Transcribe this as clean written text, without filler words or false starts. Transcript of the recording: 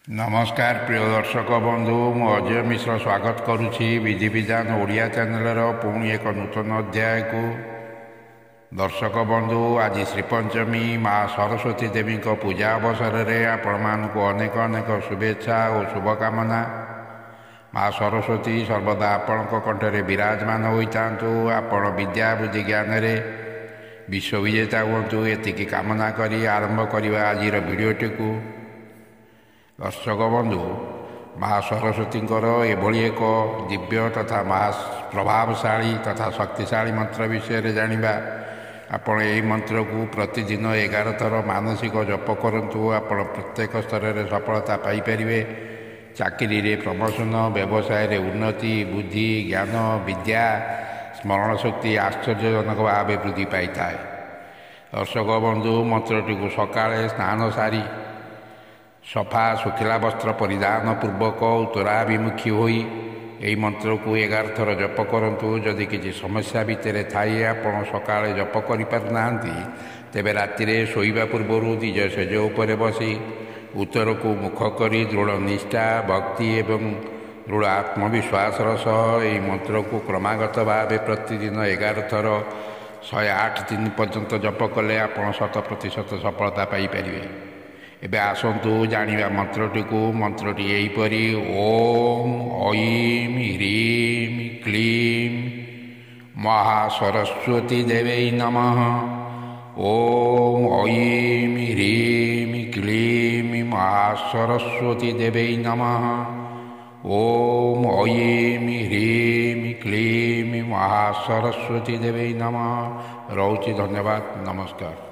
नमस्कार प्रिय दर्शक बंधु मु अजय मिश्र स्वागत करुछि विधि विधान ओडिया चैनल पुणी एक नूतन अध्याय को। दर्शक बंधु आज श्रीपंचमी माँ सरस्वती देवी पूजा अवसर में आपण को अनेक अनेक शुभेच्छा और शुभकामना। माँ सरस्वती सर्वदा आपण कंठरे विराजमान होता आपण विद्या बुद्धि ज्ञान विश्वविजेता हूँ एति कामना करी आरंभ करवा आज भिडटी को। दर्शक बंधु महा सरस्वती एभली एक दिव्य तथा महा प्रभावशाली तथा शक्तिशाली मंत्र विषय जानिबा। आपण यही मंत्र को प्रतिदिन 11 थर मानसिक जप करंतु आपण प्रत्येक स्तर में सफलता पाइपर। चाकरी रे प्रमोशन, व्यवसाय रे उन्नति, बुद्धि ज्ञान विद्या स्मरण शक्ति आश्चर्यजनक भाव वृद्धि पाई थाए। दर्शक बंधु मंत्रटी को सकाळे स्नान सारी सफा सुखिला वस्त्र परिधान पूर्वक उत्तराभिमुखी होई यही मंत्र को 11 थर जप करंतु। जदि किसी समस्या भितर थाई आपण सकाळे जप करि पारना तेबे रातिरे शोइबा पूर्व निज सेज उपर बसी उत्तर को मुख करी दृढ़ निष्ठा भक्ति एवं दृढ़ आत्मविश्वास सह यही मंत्र को क्रमागत भाव प्रतिदिन 11 थर 108 दिन पर्यंत जप कले आपण 100% सफलता पाइपर। एबे आसतु जानिबा मंत्रटी को। मंत्रटी एहीपरि ओम ऐं ह्रीं क्लीं महासरस्वती देवै नमः। ओम ऐं ह्रीं क्लीं महासरस्वती देवै नमः। ओम ऐं ह्रीं क्लीं महासरस्वती देवै नमः। रहुछि, धन्यवाद, नमस्कार।